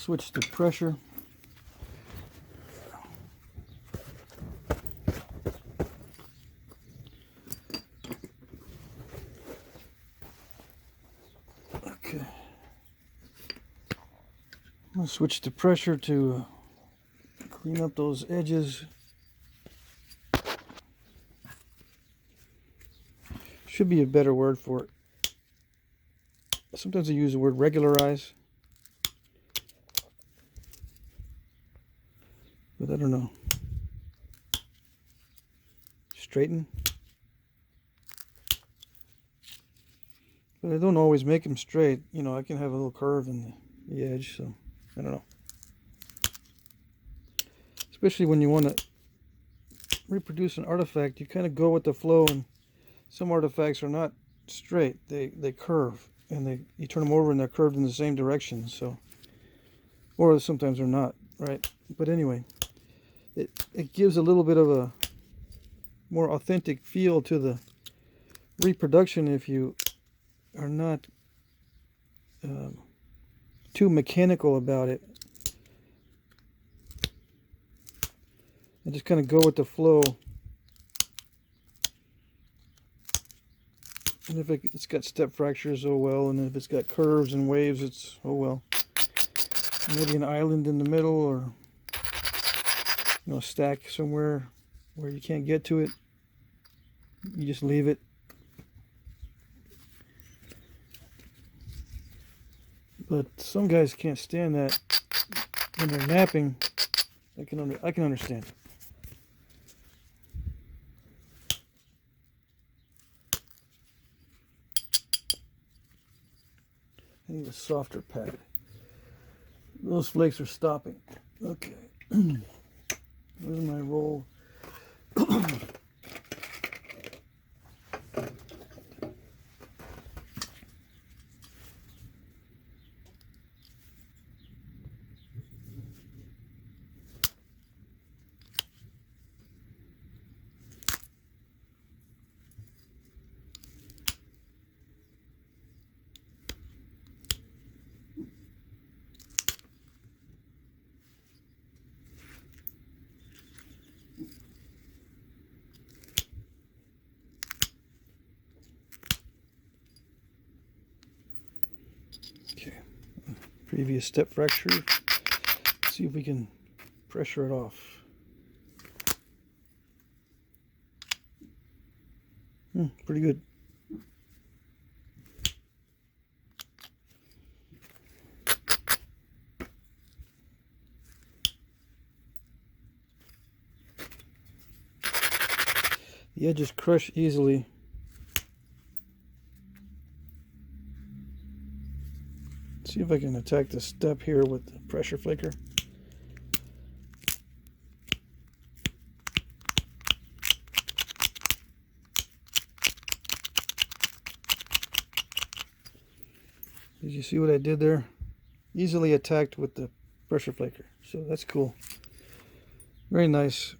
switch to pressure. Okay. I'm going to switch to pressure to clean up those edges. Should be a better word for it. Sometimes I use the word regularize, but I don't know. Straighten. But I don't always make them straight. You know, I can have a little curve in the edge, so I don't know. Especially when you want to reproduce an artifact, you kind of go with the flow, and some artifacts are not straight. They curve, and you turn them over and they're curved in the same direction. So, or sometimes they're not, right? But anyway, it gives a little bit of a more authentic feel to the reproduction if you are not too mechanical about it. And just kind of go with the flow. And if it's got step fractures, oh well. And if it's got curves and waves, it's oh well. Maybe an island in the middle, or a stack somewhere where you can't get to it. You just leave it. But some guys can't stand that when they're napping. I can understand. I need a softer pad. Those flakes are stopping. Okay. Where's my roll? Previous step fracture. Let's see if we can pressure it off. Pretty good. The edges crush easily. See if I can attack the step here with the pressure flaker. Did you see what I did there? Easily attacked with the pressure flaker. So that's cool. Very nice.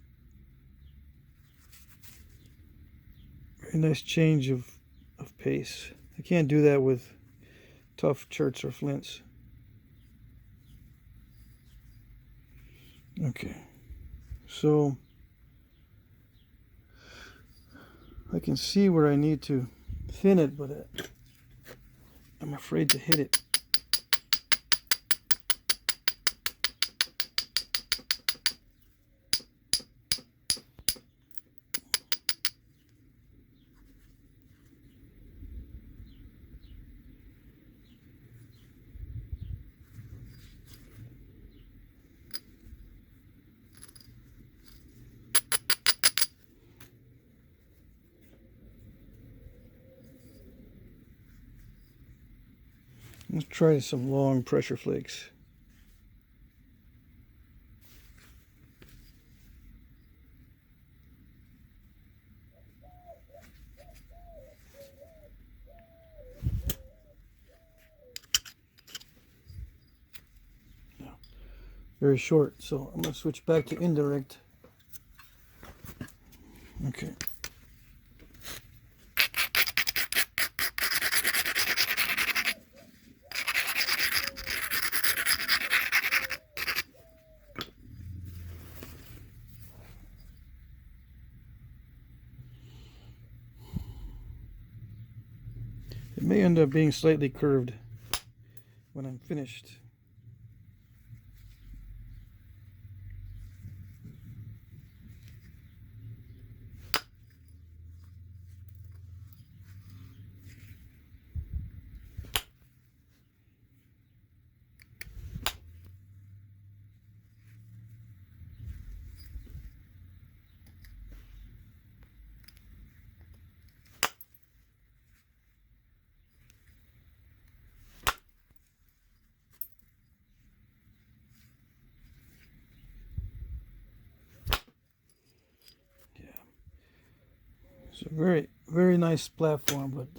Very nice change of pace. I can't do that with tough cherts or flints. Okay, so I can see where I need to thin it, but I'm afraid to hit it. Let's try some long pressure flakes. Very short, so I'm going to switch back to indirect. Okay. may end up being slightly curved when I'm finished. It's a very, very nice platform,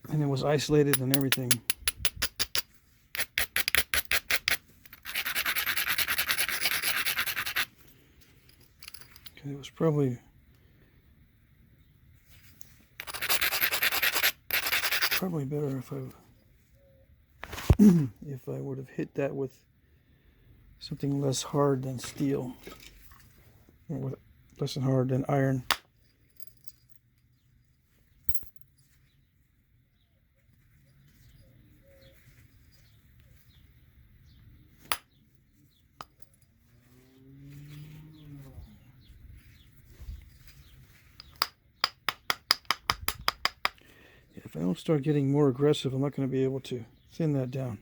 and it was isolated and everything. It was probably better if I would have hit that with something less hard than steel, or with less than hard than iron. If I don't start getting more aggressive, I'm not going to be able to thin that down.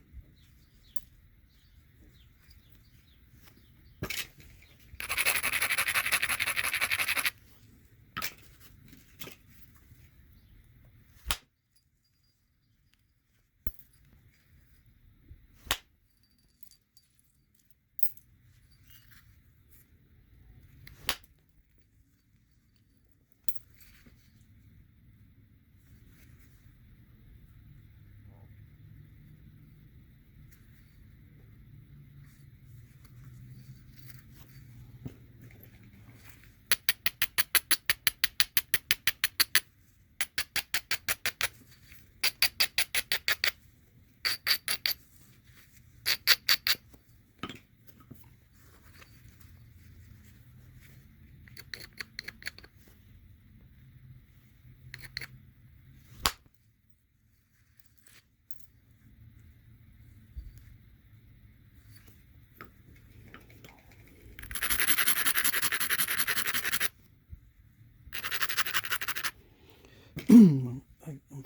I'm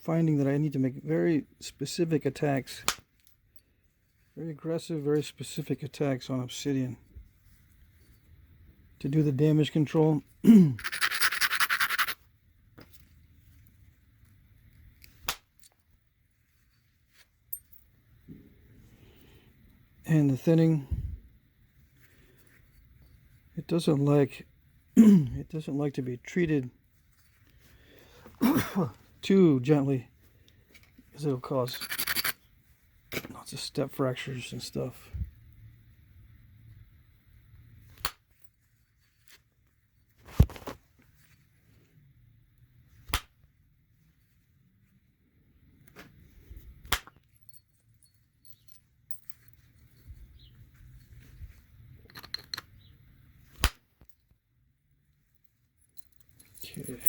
finding that I need to make very specific attacks, very aggressive, very specific attacks on Obsidian to do the damage control. And the thinning, it doesn't like to be treated too gently, because it'll cause lots of step fractures and stuff. Okay.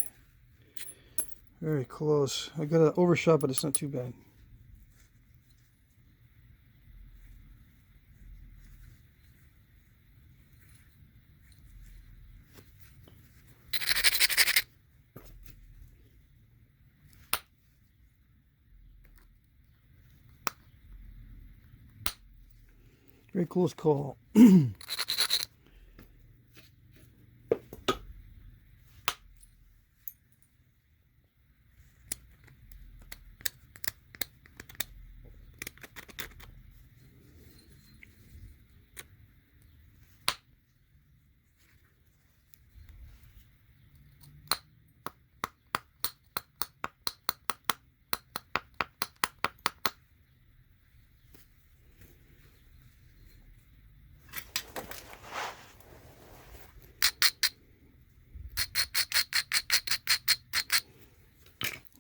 Very close. I got an overshot, but it's not too bad. Very close call.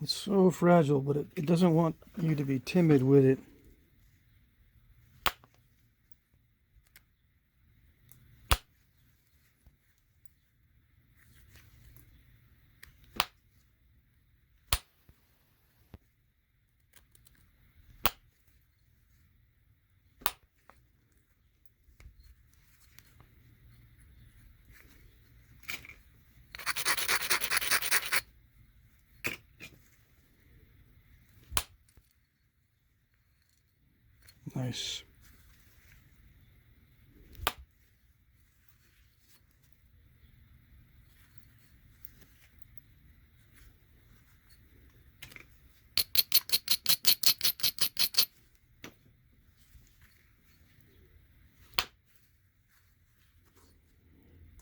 It's so fragile, but it doesn't want you to be timid with it. Nice.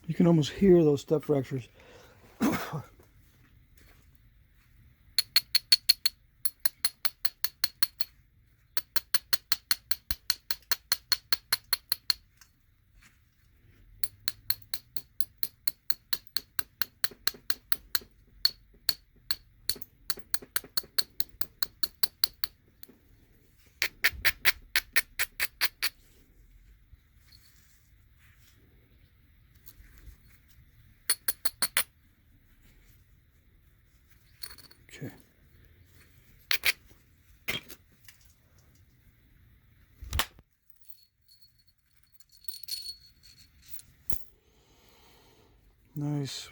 You can almost hear those step fractures. Okay. Nice.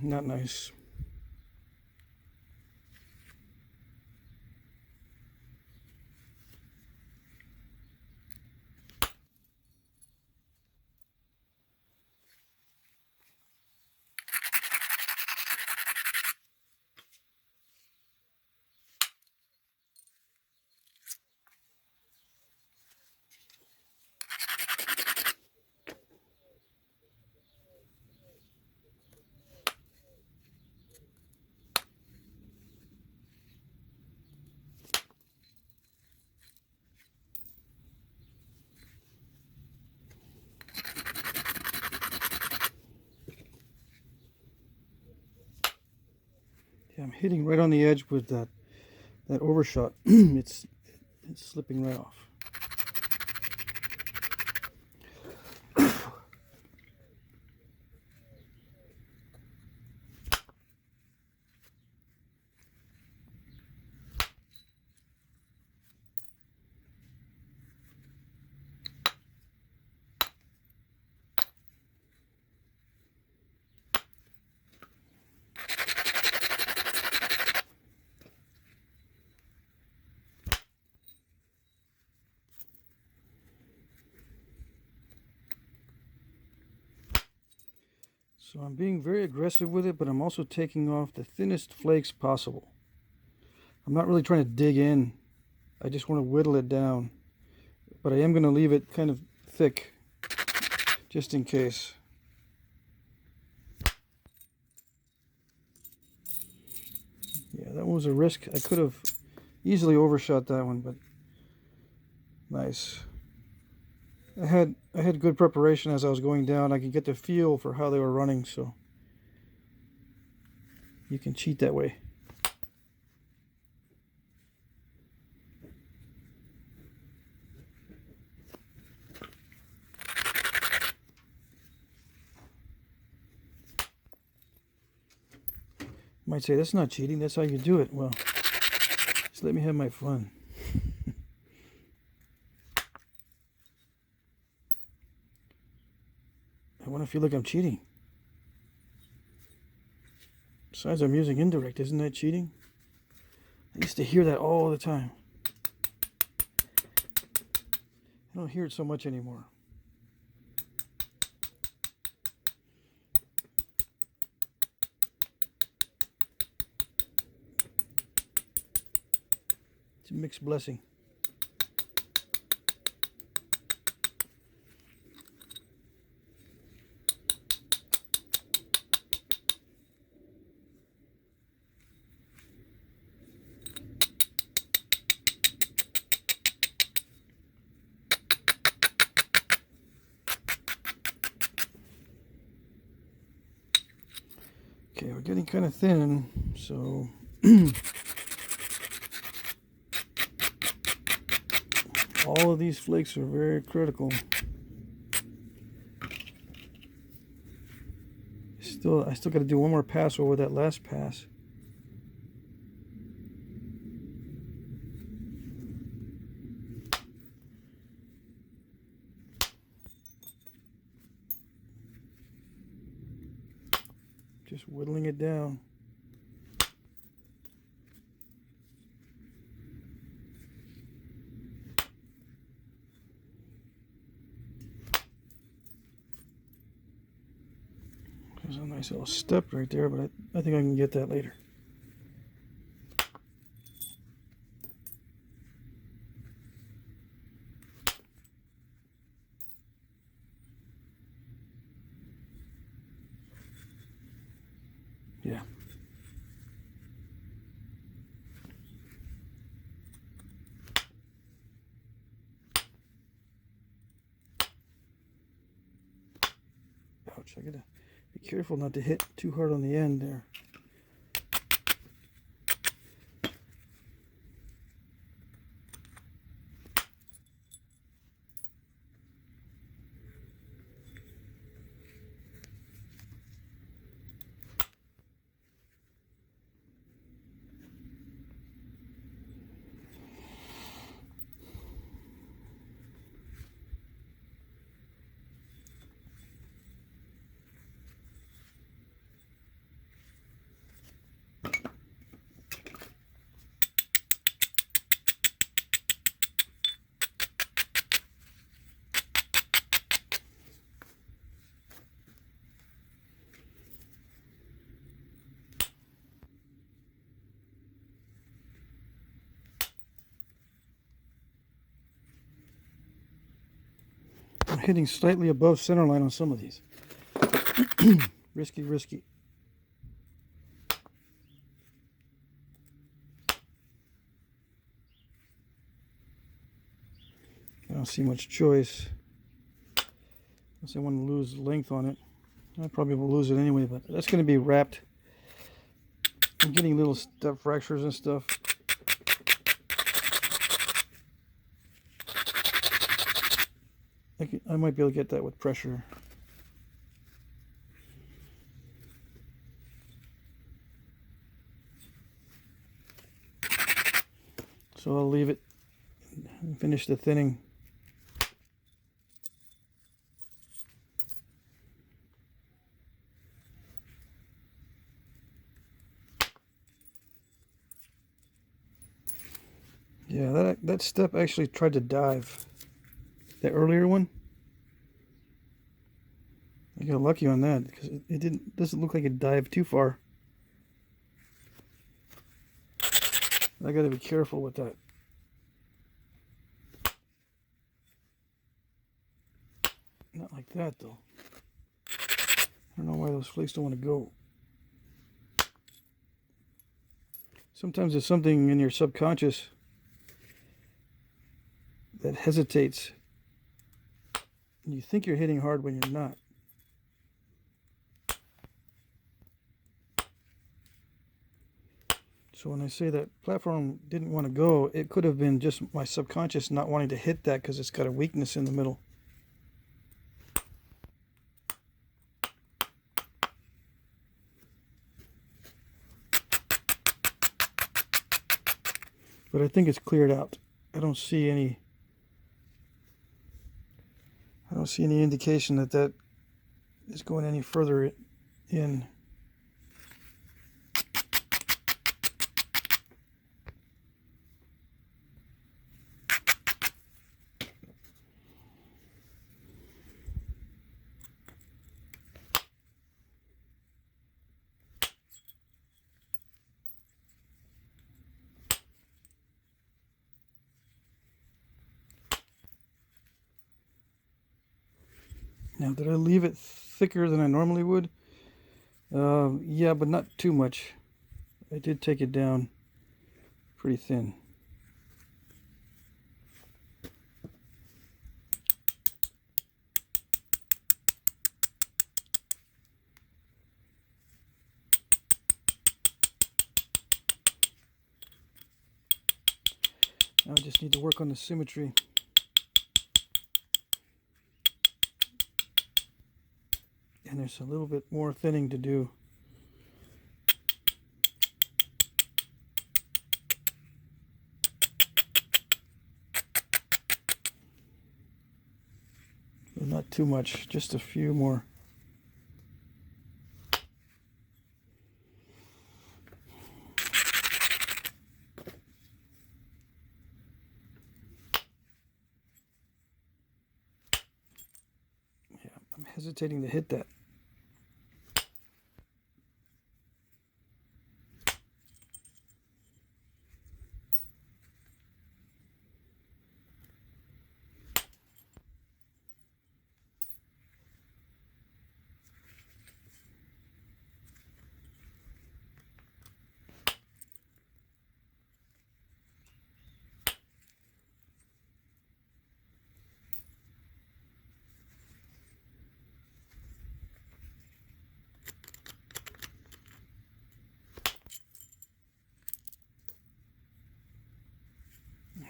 Not nice. Yeah, I'm hitting right on the edge with that overshot. it's slipping right off. So I'm being very aggressive with it, but I'm also taking off the thinnest flakes possible. I'm not really trying to dig in. I just want to whittle it down. But I am going to leave it kind of thick, just in case. Yeah, that was a risk. I could have easily overshot that one, but nice. I had good preparation as I was going down. I could get the feel for how they were running, so you can cheat that way. You might say that's not cheating, that's how you do it. Well, just let me have my fun. I want to feel like I'm cheating. Besides, I'm using indirect. Isn't that cheating? I used to hear that all the time. I don't hear it so much anymore. It's a mixed blessing. Okay, we're getting kind of thin, so all of these flakes are very critical. I still got to do one more pass over that last pass. Just whittling it down. There's a nice little step right there, but I think I can get that later. Yeah. Ouch, I gotta be careful not to hit too hard on the end there. I'm hitting slightly above center line on some of these. Risky. I don't see much choice. Unless I want to lose length on it. I probably will lose it anyway, but that's going to be wrapped. I'm getting little step fractures and stuff. I might be able to get that with pressure. So I'll leave it and finish the thinning. Yeah, that step actually tried to dive. The earlier one, I got lucky on that because it doesn't look like it dived too far. I got to be careful with that. Not like that though. I don't know why those flakes don't want to go. Sometimes there's something in your subconscious that hesitates. You think you're hitting hard when you're not. So when I say that platform didn't want to go, it could have been just my subconscious not wanting to hit that because it's got a weakness in the middle. But I think it's cleared out. I don't see any indication that that is going any further in. Now, did I leave it thicker than I normally would? Yeah, but not too much. I did take it down pretty thin. Now I just need to work on the symmetry. And there's a little bit more thinning to do. But not too much, just a few more. hesitating to hit that.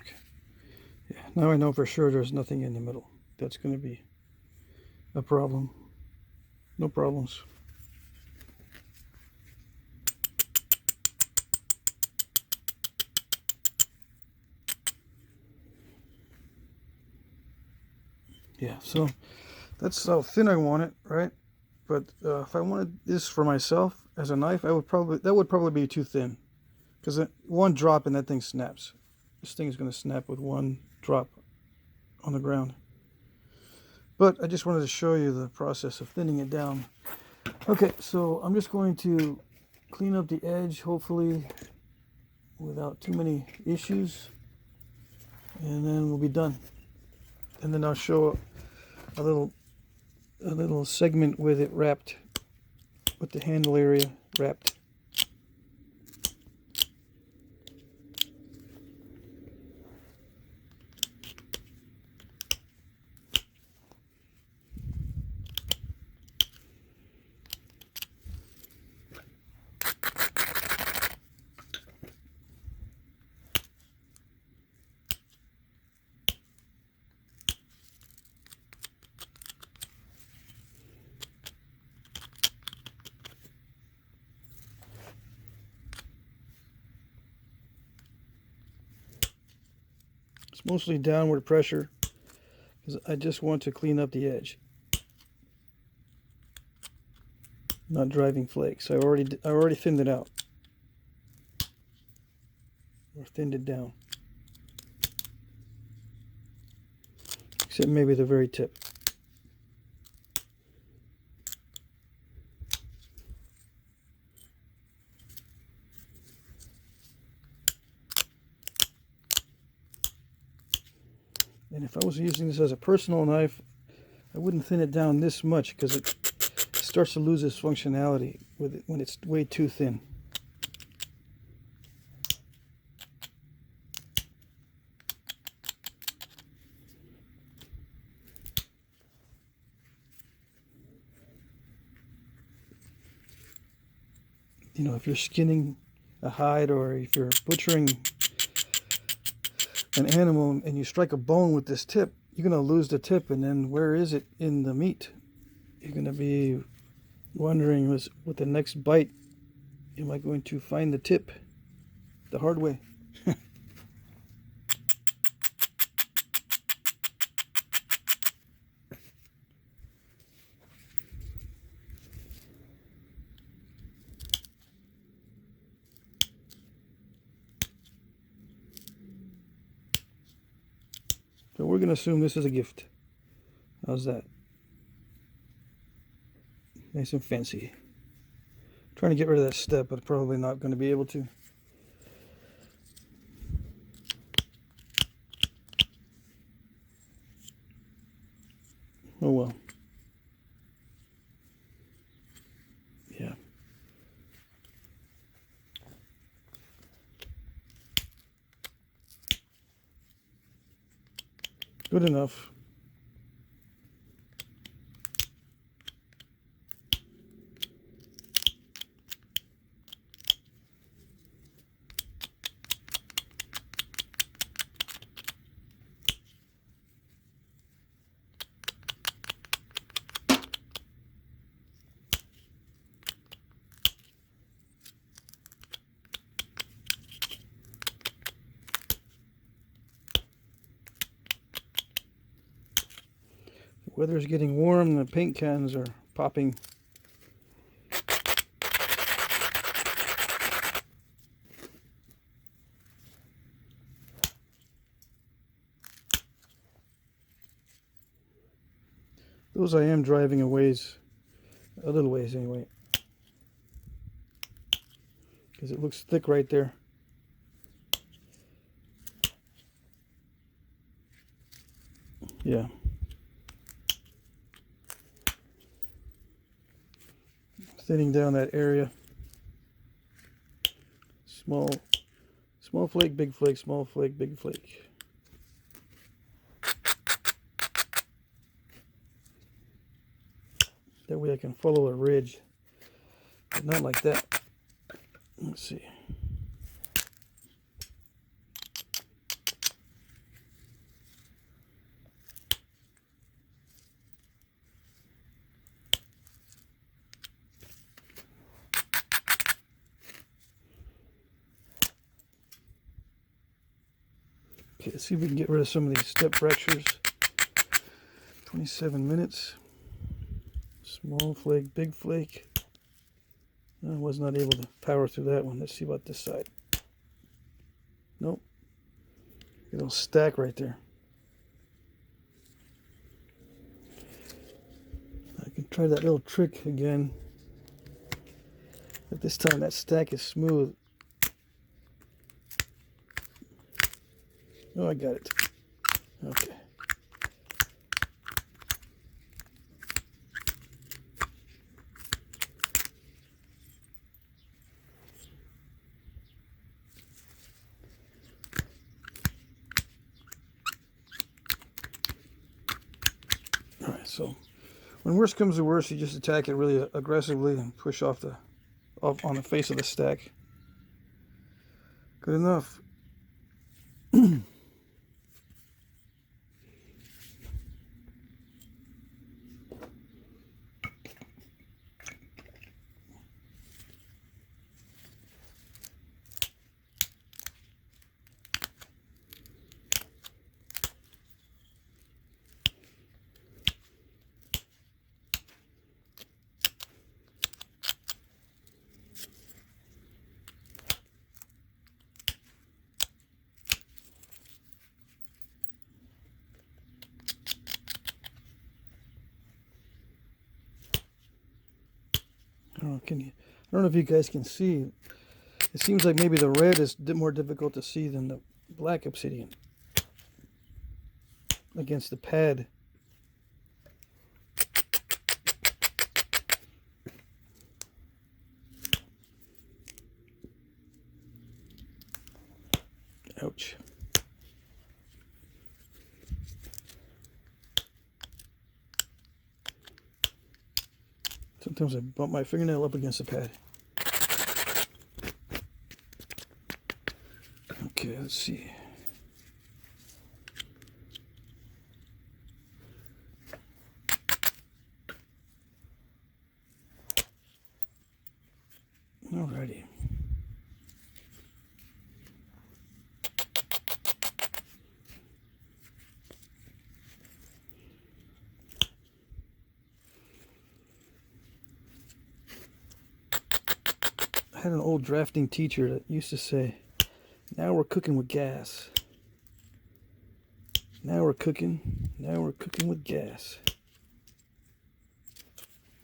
Okay. Yeah, now I know for sure there's nothing in the middle. That's going to be a problem. No problems. Yeah, so that's how thin I want it, right? But if I wanted this for myself as a knife, that would probably be too thin, because one drop and that thing snaps. This thing is going to snap with one drop on the ground. But I just wanted to show you the process of thinning it down. Okay, so I'm just going to clean up the edge, hopefully without too many issues, and then we'll be done. And then I'll show a little segment with it wrapped, with the handle area wrapped. It's mostly downward pressure because I just want to clean up the edge, not driving flakes. I already thinned it out, or thinned it down, except maybe the very tip. And if I was using this as a personal knife, I wouldn't thin it down this much, because it starts to lose its functionality with it when it's way too thin. You know, if you're skinning a hide, or if you're butchering an animal and you strike a bone with this tip, you're going to lose the tip, and then where is it in the meat? You're going to be wondering, with the next bite, am I going to find the tip the hard way? So we're going to assume this is a gift. How's that? Nice and fancy. Trying to get rid of that step, but probably not going to be able to. Oh well. Yeah. Good enough. The weather's getting warm, the paint cans are popping. Those I am driving a ways, a little ways anyway, because it looks thick right there. Yeah. Thinning down that area. Small flake, big flake, small flake, big flake. That way I can follow a ridge, but not like that. Let's see. Okay, let's see if we can get rid of some of these step fractures. 27 minutes. Small flake, big flake. I was not able to power through that one. Let's see about this side. Nope. It'll stack right there. I can try that little trick again. But this time that stack is smooth. Oh, I got it. Okay. All right, so when worst comes to worst, you just attack it really aggressively and push off on the face of the stack. Good enough. I don't know if you guys can see. It seems like maybe the red is more difficult to see than the black obsidian against the pad. Ouch. Sometimes I bump my fingernail up against the pad. Okay, let's see. Alrighty. I had an old drafting teacher that used to say, "Now we're cooking with gas. Now we're cooking with gas."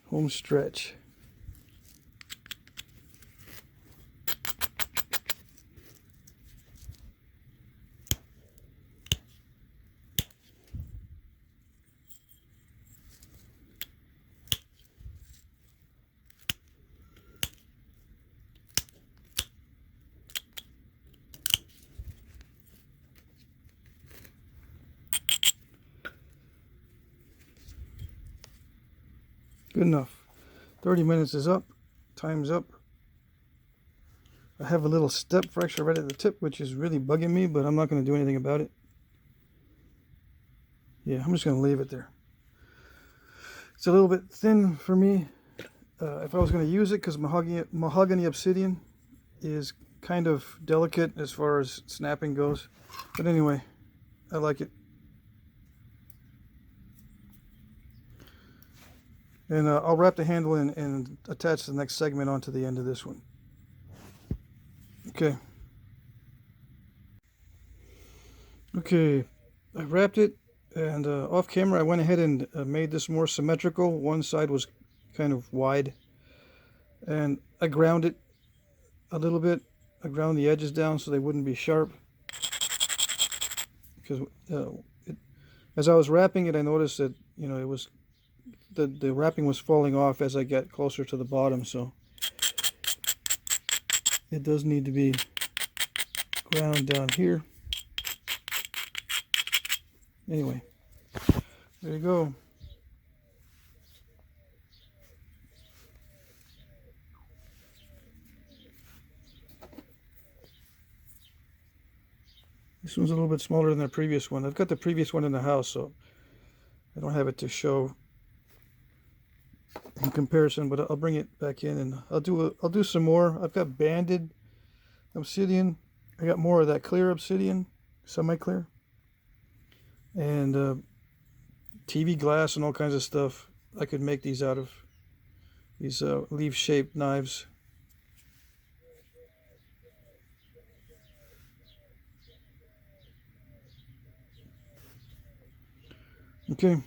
Home stretch. Good enough. 30 minutes is up. Time's up. I have a little step fracture right at the tip, which is really bugging me, but I'm not going to do anything about it. Yeah, I'm just going to leave it there. It's a little bit thin for me. If I was going to use it, because mahogany obsidian is kind of delicate as far as snapping goes. But anyway, I like it. And I'll wrap the handle in and attach the next segment onto the end of this one. Okay. Okay, I wrapped it. And off camera I went ahead and made this more symmetrical. One side was kind of wide, and I ground it a little bit. I ground the edges down so they wouldn't be sharp, because as I was wrapping it, I noticed that it was the wrapping was falling off as I get closer to the bottom, so it does need to be ground down here. Anyway, there you go. This one's a little bit smaller than the previous one. I've got the previous one in the house, so I don't have it to show in comparison, but I'll bring it back in and I'll do some more. I've got banded obsidian. I got more of that clear obsidian, semi-clear, and TV glass and all kinds of stuff. I could make these out of these leaf-shaped knives. Okay.